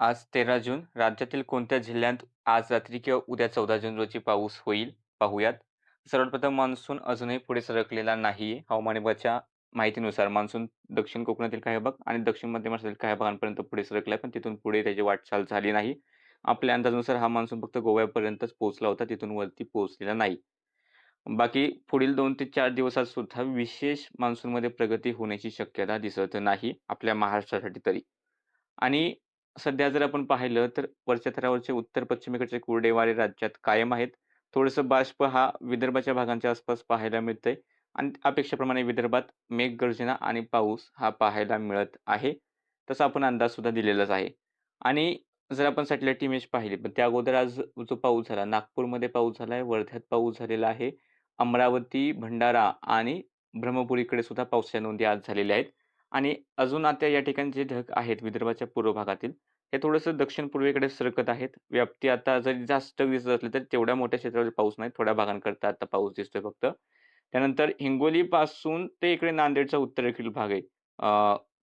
आज 13 जून राज्यातील कोणत्या जिल्ह्यात आज रात्री किंवा उद्या 14 जून रोजी पाऊस होईल पाहूयात. सर्वात प्रथम मान्सून अजूनही पुढे सरकलेला नाहीये. हवामान विभागाच्या माहितीनुसार मान्सून दक्षिण कोकणातील काही भाग आणि दक्षिण मध्य महाराष्ट्रातील काही भागांपर्यंत पुढे सरकलाय, पण तिथून पुढे त्याची वाटचाल झाली नाही. आपल्या अंदाजानुसार हा मान्सून फक्त गोव्यापर्यंतच पोहोचला होता, तिथून वरती पोहोचलेला नाही. बाकी पुढील 2 ते 4 दिवसात सुद्धा विशेष मान्सूनमध्ये प्रगती होण्याची शक्यता दिसत नाही, आपल्या महाराष्ट्रासाठी तरी. आणि सध्या जर आपण पाहिलं तर वरच्या थरावरचे उत्तर-पश्चिमेकडचे कोरडे वारे राज्यात कायम आहेत. थोडंसं बाष्प हा विदर्भाच्या भागांच्या आसपास पाहायला मिळतंय आणि अपेक्षेप्रमाणे विदर्भात मेघगर्जना आणि पाऊस हा पाहायला मिळत आहे. तसा आपण अंदाज सुद्धा दिलेलाच आहे. आणि जर आपण सॅटेलाईट इमेज पाहिली, पण त्या अगोदर आज जो पाऊस झाला, नागपूरमध्ये पाऊस झालाय, वर्ध्यात पाऊस झालेला आहे. अमरावती, भंडारा आणि ब्रह्मपुरीकडे सुद्धा पावसाच्या नोंदी आज झालेल्या आहेत. आणि अजून आता या ठिकाणी जे ढग आहेत विदर्भाच्या पूर्व भागातील, हे थोडंसं दक्षिण-पूर्वेकडे सरकत आहेत. व्याप्ती आता जरी जास्त दिसत असली, तरी तेवढ्या मोठ्या क्षेत्रावर पाऊस नाही. थोड्या भागांकरता आता पाऊस दिसतोय फक्त. त्यानंतर हिंगोलीपासून ते इकडे नांदेडचा उत्तरेकडील भाग आहे.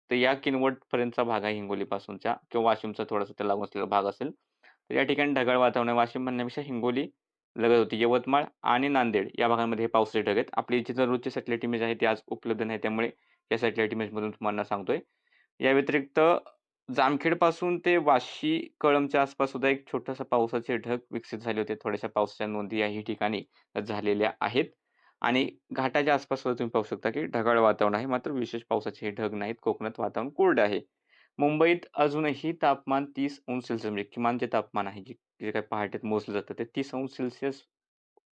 तर या किनवटपर्यंतचा भाग आहे हिंगोलीपासूनचा किंवा वाशिमचा थोडासा त्याला लागून असलेला भाग असेल. तर या ठिकाणी ढगाळ वातावरण आहे. वाशिम म्हणण्यापेक्षा हिंगोली लगत होती. यवतमाळ आणि नांदेड या भागांमध्ये हे पावसाचे ढग आहेत. आपली जी दररोजची सॅटेलाईट इमेज आहे ती आज उपलब्ध नाही. त्यामुळे या सॅटेलाईट इमेजमधून तुम्हाला सांगतोय. या व्यतिरिक्त जामखेडपासून ते वाशी, कळंबच्या आसपास सुद्धा एक छोटासा पावसाचे ढग विकसित झाले होते. थोड्याशा पावसाच्या नोंदी याही ठिकाणी झालेल्या आहेत. आणि घाटाच्या आसपास सुद्धा तुम्ही पाहू शकता, की ढगाळ वातावरण आहे. मात्र विशेष पावसाचे हे ढग नाहीत. कोकणात वातावरण कोरडं आहे. मुंबईत अजूनही तापमान 30 अंश सेल्सिअस म्हणजे किमान जे तापमान आहे, जे जे काही पहाटेत मोजलं जातं, ते 30 अंश सेल्सिअस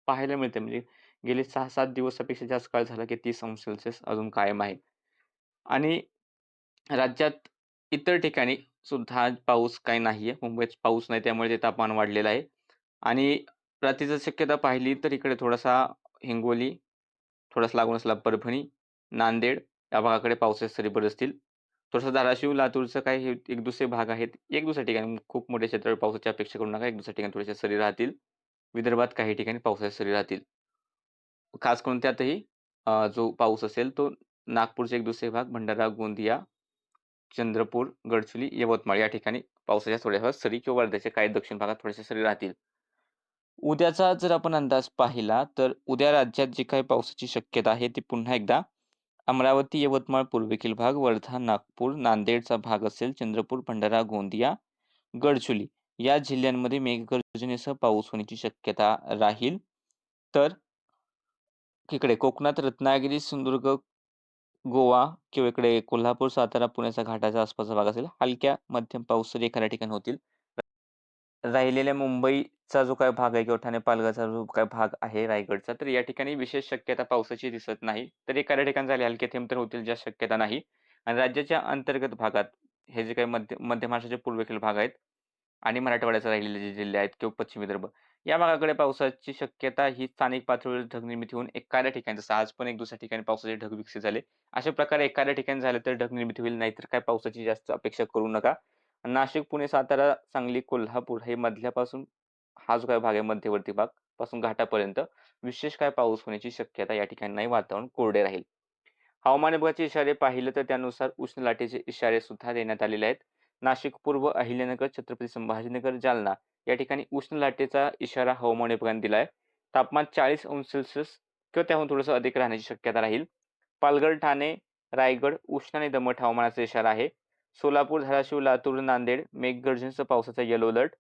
पाहायला मिळते. म्हणजे गेले 6-7 दिवसापेक्षा जास्त काळ झाला, की 30 अंश सेल्सिअस अजून कायम आहे. आणि राज्यात इतर ठिकाणी सुद्धा आज पाऊस काही नाहीये. मुंबईत पाऊस नाही त्यामुळे ते तापमान वाढलेलं आहे. आणि रात्रीची शक्यता पाहिली तर इकडे थोडासा हिंगोली, थोडासा लागून असलेला परभणी, नांदेड या भागाकडे पावसाच्या सरी बरसतील. थोडंसं धाराशिव, लातूरचं काही हे एक दुसरे भाग आहेत. एक दुसऱ्या ठिकाणी खूप मोठ्या क्षेत्रावर पावसाची अपेक्षा करू नका. एक दुसऱ्या ठिकाणी थोड्याशा सरी राहतील. विदर्भात काही ठिकाणी पावसाच्या सरी राहतील. खास करून त्यातही जो पाऊस असेल तो नागपूरचे एक दुसरे भाग, भंडारा, गोंदिया, चंद्रपूर, गडचिरोली, यवतमाळ या ठिकाणी पावसाच्या थोड्याफार सरी किंवा वर्ध्याच्या काही दक्षिण भागात थोड्याशा सरी राहतील. उद्याचा जर आपण अंदाज पाहिला, तर उद्या राज्यात जी काही पावसाची शक्यता आहे, ती पुन्हा एकदा अमरावती, यवतमाळ पूर्वेकडील भाग, वर्धा, नागपूर, नांदेडचा भाग असेल, चंद्रपूर, भंडारा, गोंदिया, गडचिरोली या जिल्ह्यांमध्ये मेघगर्जनेसह पाऊस होण्याची शक्यता राहील. तर इकडे कोकणात रत्नागिरी, सिंधुदुर्ग, गोवा किंवा इकडे कोल्हापूर, सातारा, पुण्याच्या घाटाच्या आसपासचा भाग असेल, हलक्या मध्यम पाऊस तरी एखाद्या ठिकाणी होतील. राहिलेल्या मुंबईचा जो काही भाग आहे किंवा ठाणे पालघरचा जो काही भाग आहे रायगडचा, तर या ठिकाणी विशेष शक्यता पावसाची दिसत नाही. तर एखाद्या ठिकाणी झाले हलके थेंब तर होतील, ज्या शक्यता नाही. आणि राज्याच्या अंतर्गत भागात हे जे काही मध्य महाराष्ट्राचे पूर्वेकडील भाग आहेत आणि मराठवाड्याचे राहिलेले जे जिल्हे आहेत किंवा पश्चिम विदर्भ, या भागाकडे पावसाची शक्यता ही स्थानिक पातळीवर ढग निर्मिती होऊन एखाद्या ठिकाणी जसं आज पण एक दुसऱ्या ठिकाणी पावसाचे ढग विकसित झाले. अशा प्रकारे एखाद्या ठिकाणी झालं तर ढग निर्मिती होईल, नाहीतर काय पावसाची जास्त अपेक्षा करू नका. नाशिक, पुणे, सातारा, सांगली, कोल्हापूर हे मधल्यापासून हा जो काही भाग आहे मध्यवर्ती भाग पासून घाटापर्यंत विशेष काय पाऊस होण्याची शक्यता या ठिकाणी नाही. वातावरण कोरडे राहील. हवामान विभागाचे इशारे पाहिले तर त्यानुसार उष्ण लाटेचे इशारे सुद्धा देण्यात आलेले आहेत. नाशिक पूर्व, अहिल्यानगर, छत्रपती संभाजीनगर, जालना या ठिकाणी उष्ण लाटेचा इशारा हवामान विभागाने दिला आहे. तापमान 40 अंश सेल्सिअस किंवा त्याहून थोडंसं अधिक राहण्याची शक्यता राहील. पालघर, ठाणे, रायगड उष्ण आणि दमट हवामानाचा इशारा आहे. सोलापूर, धाराशिव, लातूर, नांदेड मेघगर्जनेसह पावसाचा येलो अलर्ट.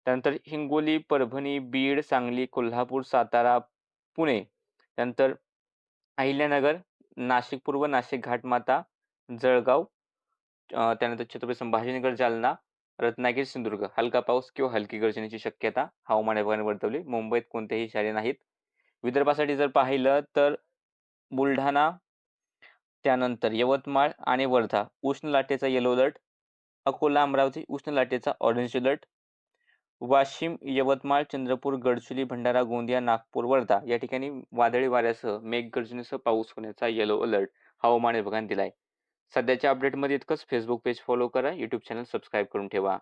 त्यानंतर हिंगोली, परभणी, बीड, सांगली, कोल्हापूर, सातारा, पुणे, त्यानंतर अहिल्यानगर, नाशिक पूर्व, नाशिक घाटमाता, जळगाव, त्यानंतर छत्रपती संभाजीनगर, जालना, रत्नागिरी, सिंधुदुर्ग हलका पाऊस किंवा हलकी गर्जनेची शक्यता हवामान विभागाने वर्तवली. मुंबईत कोणतेही इशारे नाहीत. विदर्भासाठी जर पाहिलं तर बुलढाणा, त्यानंतर यवतमाळ आणि वर्धा उष्ण लाटेचा येलो अलर्ट. अकोला, अमरावती उष्ण लाटेचा ऑरेंज अलर्ट. वाशिम, यवतमाळ, चंद्रपूर, गडचिरोली, भंडारा, गोंदिया, नागपूर, वर्धा या ठिकाणी वादळी वाऱ्यासह मेघगर्जनेसह पाऊस होण्याचा येलो अलर्ट हवामान विभागाने दिलाय. सध्याच्या अपडेटमध्ये इतकंच. फेसबुक पेज फॉलो करा, YouTube चॅनल सबस्क्राईब करून ठेवा.